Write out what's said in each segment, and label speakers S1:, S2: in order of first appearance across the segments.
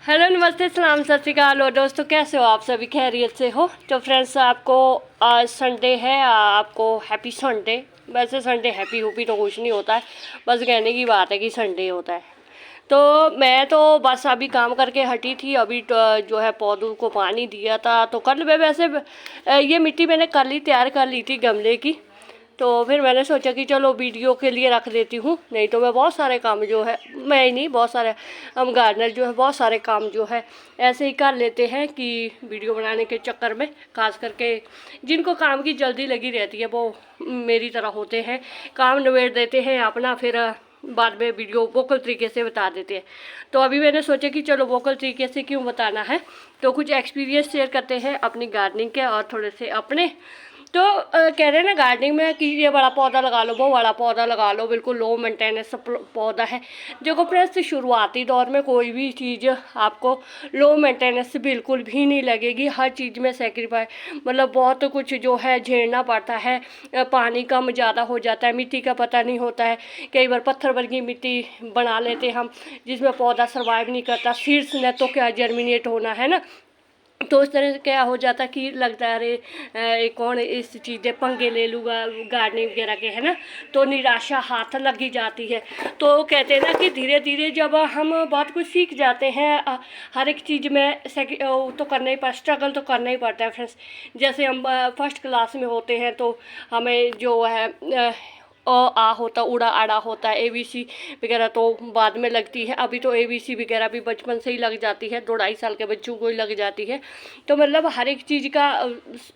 S1: Hello, नमस्ते, सलाम, सत श्री अकाल। और दोस्तों, कैसे हो आप? सभी खैरियत से हो? तो फ्रेंड्स, आपको आज संडे है, आपको हैप्पी संडे। वैसे संडे हैप्पी हुपी तो कुछ नहीं होता है, बस कहने की बात है कि संडे होता है। तो मैं तो बस अभी काम करके हटी थी। अभी तो जो है पौधों को पानी दिया था। तो कल मैं वैसे ये मिट्टी मैंने कल ही तैयार कर ली थी गमले की। तो फिर मैंने सोचा कि चलो वीडियो के लिए रख देती हूँ, नहीं तो मैं बहुत सारे काम जो है, मैं ही नहीं, बहुत सारे हम गार्डनर जो है बहुत सारे काम जो है ऐसे ही कर लेते हैं कि वीडियो बनाने के चक्कर में, खास करके जिनको काम की जल्दी लगी रहती है वो मेरी तरह होते हैं, काम निबेड़ देते हैं अपना, फिर बाद में वीडियो वोकल तरीके से बता देते हैं। तो अभी मैंने सोचा कि चलो वोकल तरीके से क्यों बताना है, तो कुछ एक्सपीरियंस शेयर करते हैं अपनी गार्डनिंग के और थोड़े से अपने। तो कह रहे हैं ना गार्डनिंग में कि ये बड़ा पौधा लगा लो, वो बड़ा पौधा लगा लो, बिल्कुल लो मेंटेनेंस पौधा है। देखो फ्रेंड्स, शुरुआती दौर में कोई भी चीज़ आपको लो मेंटेनेंस बिल्कुल भी नहीं लगेगी। हर चीज़ में सेक्रीफाइस, मतलब बहुत कुछ जो है झेलना पड़ता है। पानी कम ज़्यादा हो जाता है, मिट्टी का पता नहीं होता है। कई बार पत्थर वर्गी मिट्टी बना लेते हम, जिसमें पौधा सर्वाइव नहीं करता। सीड्स ने तो क्या जर्मिनेट होना है ना। तो उस तरह से क्या हो जाता कि लगता है अरे कौन इस चीज़ें पंगे ले लूँगा गार्डनिंग वगैरह के, है ना। तो निराशा हाथ लगी जाती है। तो कहते हैं ना कि धीरे धीरे जब हम बहुत कुछ सीख जाते हैं, हर एक चीज़ में तो करना ही स्ट्रगल तो करना ही पड़ता है फ्रेंड्स। जैसे हम फर्स्ट क्लास में होते हैं तो हमें जो है आ होता, उड़ा आड़ा होता है, ABC वगैरह तो बाद में लगती है। अभी तो ABC वगैरह भी बचपन से ही लग जाती है, 2-2.5 साल के बच्चों को ही लग जाती है। तो मतलब हर एक चीज़ का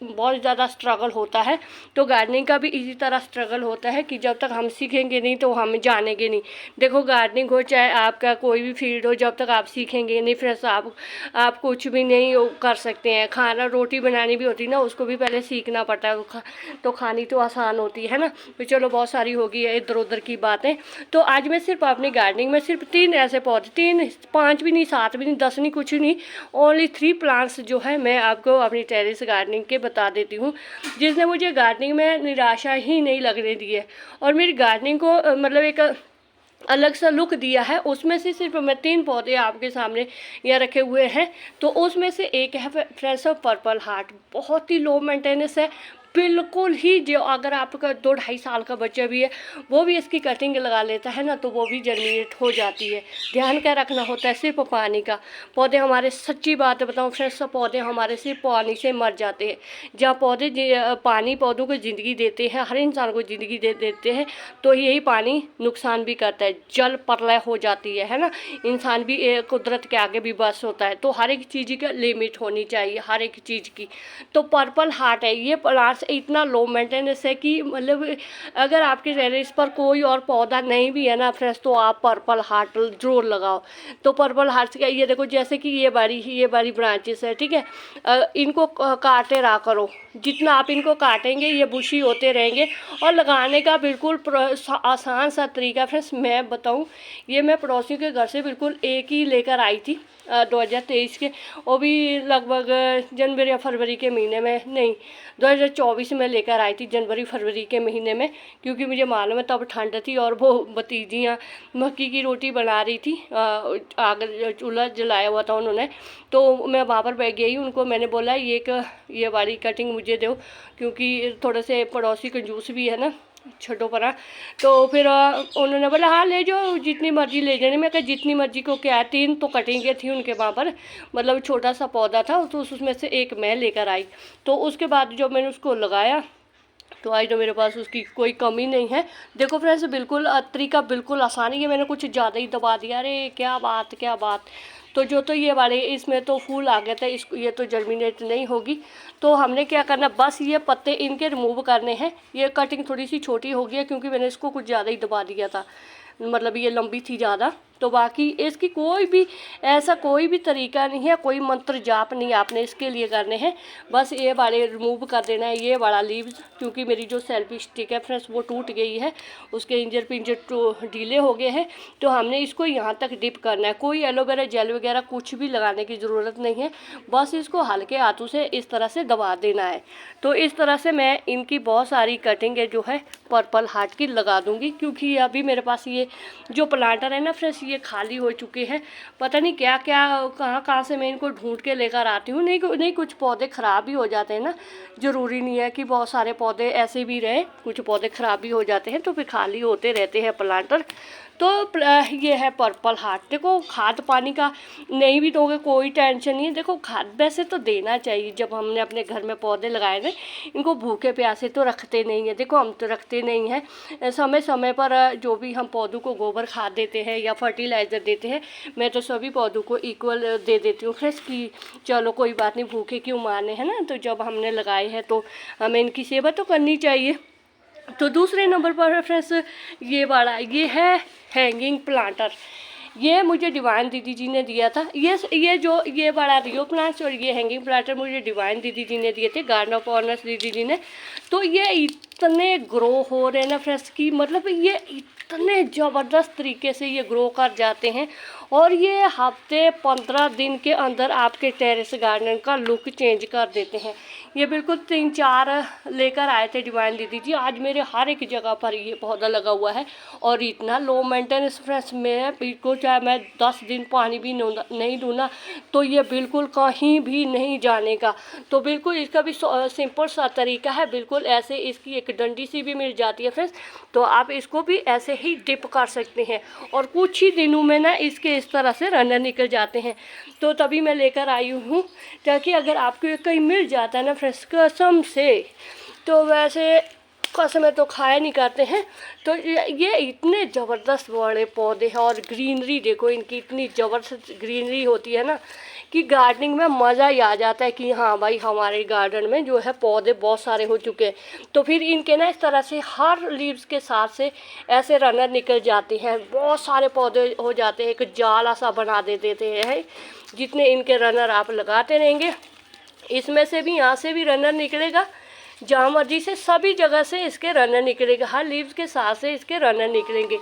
S1: बहुत ज़्यादा स्ट्रगल होता है। तो गार्डनिंग का भी इसी तरह स्ट्रगल होता है कि जब तक हम सीखेंगे नहीं तो हम जानेंगे नहीं। देखो गार्डनिंग हो चाहे आपका कोई भी फील्ड हो, जब तक आप सीखेंगे नहीं फ्रेंड्स आप कुछ भी नहीं कर सकते हैं। खाना रोटी बनानी भी होती है ना, उसको भी पहले सीखना पड़ता है। तो खानी तो आसान होती है ना। तो चलो बहुत सारी होगी है इधर उधर की बातें। तो आज मैं सिर्फ अपनी गार्डनिंग में सिर्फ 3 ऐसे पौधे, 3 5 भी नहीं, 7 भी नहीं, 10 नहीं, कुछ नहीं, ओनली 3 प्लांट्स जो है मैं आपको अपनी टेरेस गार्डनिंग के बता देती हूँ, जिसने मुझे गार्डनिंग में निराशा ही नहीं लगने दी है और मेरी गार्डनिंग को मतलब एक अलग सा लुक दिया है। उसमें से सिर्फ मैं 3 पौधे आपके सामने यहाँ रखे हुए हैं। तो उसमें से एक है फ्रेंड्स ऑफ पर्पल हार्ट, बहुत ही लो मेंटेनेंस है, बिल्कुल ही। जो अगर आपका 2-2.5 साल का बच्चा भी है वो भी इसकी कटिंग लगा लेता है ना, तो वो भी जर्मिनेट हो जाती है। ध्यान क्या रखना होता है, सिर्फ पानी का। पौधे हमारे, सच्ची बात बताऊँ फ्रेंड्स, पौधे हमारे सिर्फ पानी से मर जाते हैं। जहाँ पौधे पानी पौधों को ज़िंदगी देते हैं, हर इंसान को ज़िंदगी देते हैं, तो यही पानी नुकसान भी करता है। जल प्रलय हो जाती है ना। इंसान भी कुदरत के आगे भी बस होता है। तो हर एक चीज़ की लिमिट होनी चाहिए, हर एक चीज़ की। तो पर्पल हार्ट है ये प्लांट्स, इतना लो मेंटेनेंस है कि मतलब अगर आपके टेरेस पर कोई और पौधा नहीं भी है ना फ्रेंड्स, तो आप पर्पल हार्ट जरूर लगाओ। तो पर्पल हार्ट का ये देखो, जैसे कि ये बारी ब्रांचेस है, ठीक है। इनको काटे रहा करो, जितना आप इनको काटेंगे ये बुशी होते रहेंगे। और लगाने का बिल्कुल आसान सा तरीका फ्रेंड्स मैं बताऊं, ये मैं पड़ोसियों के घर से बिल्कुल एक ही लेकर आई थी 2023 के, वो भी लगभग जनवरी या फरवरी के महीने में, नहीं 2024 में लेकर आई थी, जनवरी फरवरी के महीने में, क्योंकि मुझे मालूम है तब ठंड थी और वो भतीजियाँ मक्की की रोटी बना रही थी, आग चूल्हा जलाया हुआ था उन्होंने। तो मैं वहाँ पर बैठ गई, उनको मैंने बोला ये वाली कटिंग मुझे दो, क्योंकि थोड़े से पड़ोसी कंजूस भी है ना, छोटो परा। तो फिर उन्होंने बोला हाँ ले जाओ, जितनी मर्जी ले जाने। मैं कहा जितनी मर्जी को क्या, 3 तो कटिंगें थी उनके वहाँ पर, मतलब छोटा सा पौधा था, तो उसमें से एक मैं लेकर आई। तो उसके बाद जब मैंने उसको लगाया तो आज तो मेरे पास उसकी कोई कमी नहीं है। देखो फ्रेंड्स, बिल्कुल तरीका बिल्कुल आसान है। ये मैंने कुछ ज़्यादा ही दबा दिया, अरे क्या बात क्या बात। तो जो तो ये वाले इसमें तो फूल आ गया था, इसको ये तो जर्मिनेट नहीं होगी। तो हमने क्या करना, बस ये पत्ते इनके रिमूव करने हैं। ये कटिंग थोड़ी सी छोटी हो गई है क्योंकि मैंने इसको कुछ ज़्यादा ही दबा दिया था, मतलब ये लंबी थी ज़्यादा। तो बाकी इसकी कोई भी ऐसा कोई भी तरीका नहीं है, कोई मंत्र जाप नहीं आपने इसके लिए करने हैं। बस ये वाले रिमूव कर देना है, ये वाला लीव्स, क्योंकि मेरी जो सेल्फी स्टिक है फ्रेंड्स वो टूट गई है, उसके इंजर पिंजर ढीले हो गए हैं। तो हमने इसको यहाँ तक डिप करना है। कोई एलोवेरा जेल वगैरह कुछ भी लगाने की ज़रूरत नहीं है, बस इसको हल्के हाथों से इस तरह से दबा देना है। तो इस तरह से मैं इनकी बहुत सारी कटिंग जो है पर्पल हार्ट की लगा दूँगी, क्योंकि अभी मेरे पास ये जो प्लांटर है ना फ्रेंड्स, ये खाली हो चुके हैं। पता नहीं क्या क्या कहाँ कहाँ से मैं इनको ढूंढ के लेकर आती हूँ। नहीं कुछ पौधे ख़राब भी हो जाते हैं ना, ज़रूरी नहीं है कि बहुत सारे पौधे ऐसे भी रहे, कुछ पौधे ख़राब भी हो जाते हैं, तो फिर खाली होते रहते हैं प्लांटर। तो ये है पर्पल हार्ट। देखो खाद पानी का नहीं भी दोगे कोई टेंशन नहीं है। देखो खाद वैसे तो देना चाहिए, जब हमने अपने घर में पौधे लगाए थे, इनको भूखे प्यासे तो रखते नहीं हैं। देखो हम तो रखते नहीं हैं, समय समय पर जो भी हम पौधों को गोबर खाद देते हैं या फर्टिलाइज़र देते हैं, मैं तो सभी पौधों को इक्वल दे देती हूँ फ्रेश, की चलो कोई बात नहीं, भूखे क्यों मारने, है ना। तो जब हमने लगाए हैं तो हमें इनकी सेवा तो करनी चाहिए। तो दूसरे नंबर पर फ्रेंड्स ये वाला, ये है हैंगिंग प्लांटर। ये मुझे डिवाइन दीदी जी ने दिया था। ये बड़ा रियो प्लांट्स और ये हैंगिंग प्लांटर मुझे डिवाइन दीदी जी ने दिए थे, गार्डन ऑफ ऑनर्स दीदी जी ने। तो ये इतने ग्रो हो रहे हैं ना फ्रेंड्स, की मतलब ये इतने ज़बरदस्त तरीके से ये ग्रो कर जाते हैं, और ये हफ्ते 15 दिन के अंदर आपके टेरेस गार्डन का लुक चेंज कर देते हैं। ये बिल्कुल 3-4 लेकर आए थे डिवाइन दीदी जी। आज मेरे हर एक जगह पर ये पौधा लगा हुआ है, और इतना लो मेंटेनेंस फ्रेंड्स में, बिल्कुल चाहे मैं 10 दिन पानी भी नहीं दूँ ना, तो ये बिल्कुल कहीं भी नहीं जाने का। तो बिल्कुल इसका भी सिंपल सा तरीका है, बिल्कुल ऐसे इसकी एक डंडी सी भी मिल जाती है फ्रेंड्स, तो आप इसको भी ऐसे ही डिप कर सकते हैं, और कुछ ही दिनों में ना इसके इस तरह से रनर निकल जाते हैं। तो तभी मैं लेकर आई हूँ, ताकि अगर आपको कहीं मिल जाता है ना फ्रेंड्स, कसम से, तो वैसे कसमें तो खाया नहीं करते हैं। तो ये इतने ज़बरदस्त बड़े पौधे हैं, और ग्रीनरी देखो इनकी इतनी ज़बरदस्त ग्रीनरी होती है ना, कि गार्डनिंग में मज़ा ही आ जाता है कि हाँ भाई हमारे गार्डन में जो है पौधे बहुत सारे हो चुके हैं। तो फिर इनके ना इस तरह से हर लीव्स के साथ से ऐसे रनर निकल जाते हैं, बहुत सारे पौधे हो जाते हैं, एक जाला सा बना देते हैं। जितने इनके रनर आप लगाते रहेंगे, इसमें से भी, यहाँ से भी रनर निकलेगा, जहाँ मर्जी से सभी जगह से इसके रनर निकलेगा, हर लीव्स के साथ से इसके रनर निकलेंगे।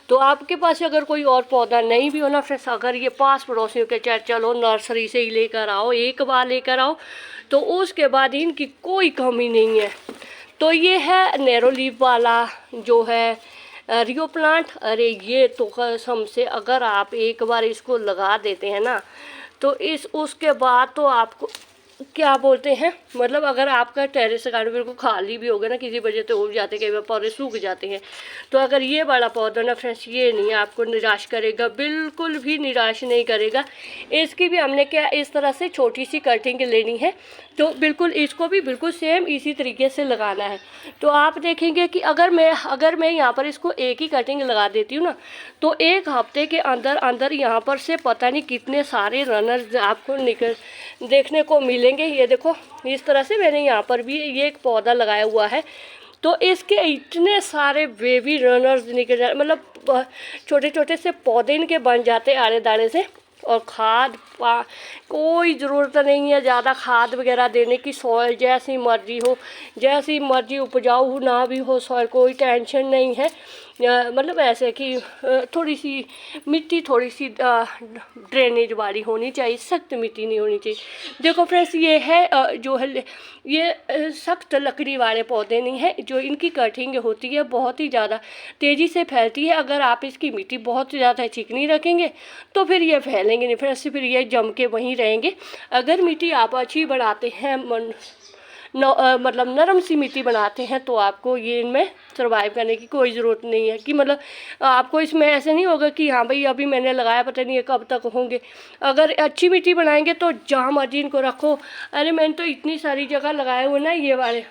S1: तो आपके पास अगर कोई और पौधा नहीं भी हो ना फ्रेंड्स, अगर ये पास पड़ोसियों के चाहे चलो नर्सरी से ही लेकर आओ, एक बार लेकर आओ, तो उसके बाद इनकी कोई कमी नहीं है। तो ये है नैरो लीफ वाला जो है रियो प्लांट। अरे ये तो कसम से अगर आप एक बार इसको लगा देते हैं ना, तो उसके बाद तो आपको क्या बोलते हैं, मतलब अगर आपका टेरेस गार्डन बिल्कुल खाली भी होगा ना, किसी वजह से उग जाते, कई बार पौधे सूख जाते हैं, तो अगर ये बड़ा पौधा ना फ्रेंड्स, ये नहीं आपको निराश करेगा, बिल्कुल भी निराश नहीं करेगा। इसकी भी हमने क्या इस तरह से छोटी सी कटिंग लेनी है, तो बिल्कुल इसको भी बिल्कुल सेम इसी तरीके से लगाना है। तो आप देखेंगे कि अगर मैं यहाँ पर इसको एक ही कटिंग लगा देती हूँ ना, तो एक हफ्ते के अंदर अंदर यहाँ पर से पता नहीं कितने सारे रनर्स आपको देखने को मिलेंगे। ये देखो इस तरह से मैंने यहाँ पर भी ये एक पौधा लगाया हुआ है, तो इसके इतने सारे बेबी रनर्स निकल जाए, मतलब छोटे छोटे से पौधे इनके बन जाते आड़े दाड़े से। और खाद कोई ज़रूरत नहीं है ज़्यादा खाद वगैरह देने की, सॉइल जैसी मर्जी हो, जैसी मर्जी उपजाऊ ना भी हो सॉइल, कोई टेंशन नहीं है। मतलब ऐसे कि थोड़ी सी मिट्टी थोड़ी सी ड्रेनेज वाली होनी चाहिए, सख्त मिट्टी नहीं होनी चाहिए। देखो फ्रेंड्स ये है जो है ये सख्त लकड़ी वाले पौधे नहीं है, जो इनकी कटिंग होती है बहुत ही ज़्यादा तेज़ी से फैलती है। अगर आप इसकी मिट्टी बहुत ज़्यादा चिकनी रखेंगे तो फिर ये फैलेंगे नहीं फ्रेंड्स, फिर ये जम के वहीं रहेंगे। अगर मिट्टी आप अच्छी बनाते हैं, मतलब नरम सी मिट्टी बनाते हैं, तो आपको ये इनमें सर्वाइव करने की कोई ज़रूरत नहीं है, कि मतलब आपको इसमें ऐसे नहीं होगा कि हाँ भाई अभी मैंने लगाया पता नहीं है कब तक होंगे। अगर अच्छी मिट्टी बनाएंगे तो जहाँ मर्जी इनको रखो। अरे मैंने तो इतनी सारी जगह लगाए हुए ना ये वाले,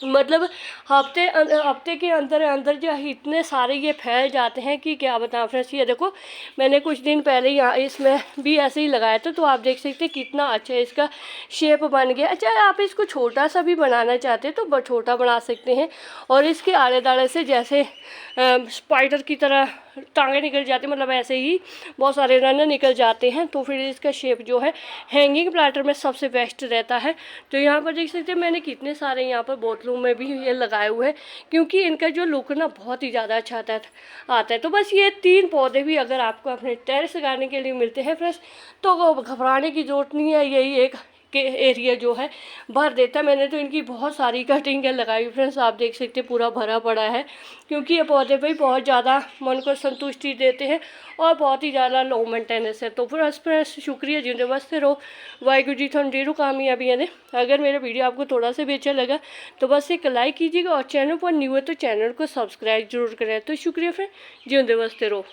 S1: मतलब हफ्ते के अंदर जो इतने सारे ये फैल जाते हैं कि क्या बताऊँ फ्रेंड्स। ये देखो मैंने कुछ दिन पहले यहाँ इसमें भी ऐसे ही लगाया था, तो आप देख सकते हैं कितना अच्छा इसका शेप बन गया। अच्छा आप इसको छोटा सा भी बनाना चाहते हैं तो छोटा बना सकते हैं, और इसके आड़े दाड़े से जैसे स्पाइडर की तरह टांगे निकल जाते हैं, मतलब ऐसे ही बहुत सारे रन निकल जाते हैं, तो फिर इसका शेप जो है हैंगिंग प्लांटर में सबसे बेस्ट रहता है। तो यहाँ पर देख सकते हैं मैंने कितने सारे यहाँ पर बोतलों में भी ये लगाए हुए हैं, क्योंकि इनका जो लुक ना बहुत ही ज़्यादा अच्छा आता है। तो बस ये 3 पौधे भी अगर आपको अपने टेरेस गार्डनिंग के लिए मिलते हैं फ्रेंड्स, तो घबराने की ज़रूरत नहीं है। यही एक के एरिया जो है भर देता है। मैंने तो इनकी बहुत सारी कटिंगें लगाई फ्रेंड्स, आप देख सकते हैं पूरा भरा पड़ा है, क्योंकि ये पौधे भाई बहुत ज़्यादा मन को संतुष्टि देते हैं और बहुत ही ज़्यादा लो मेंटेनेंस है। तो फ्रेंड्स शुक्रिया जिंदे वास्ते रहो, वाहिगुरू जी थोड़ी ढेरों कामयाबियां ने। अगर मेरा वीडियो आपको थोड़ा सा भी अच्छा लगा तो बस एक लाइक कीजिएगा और चैनल पर न्यू है तो चैनल को सब्सक्राइब जरूर करें। तो शुक्रिया फ्रेंड, जिंदे वास्ते रहो।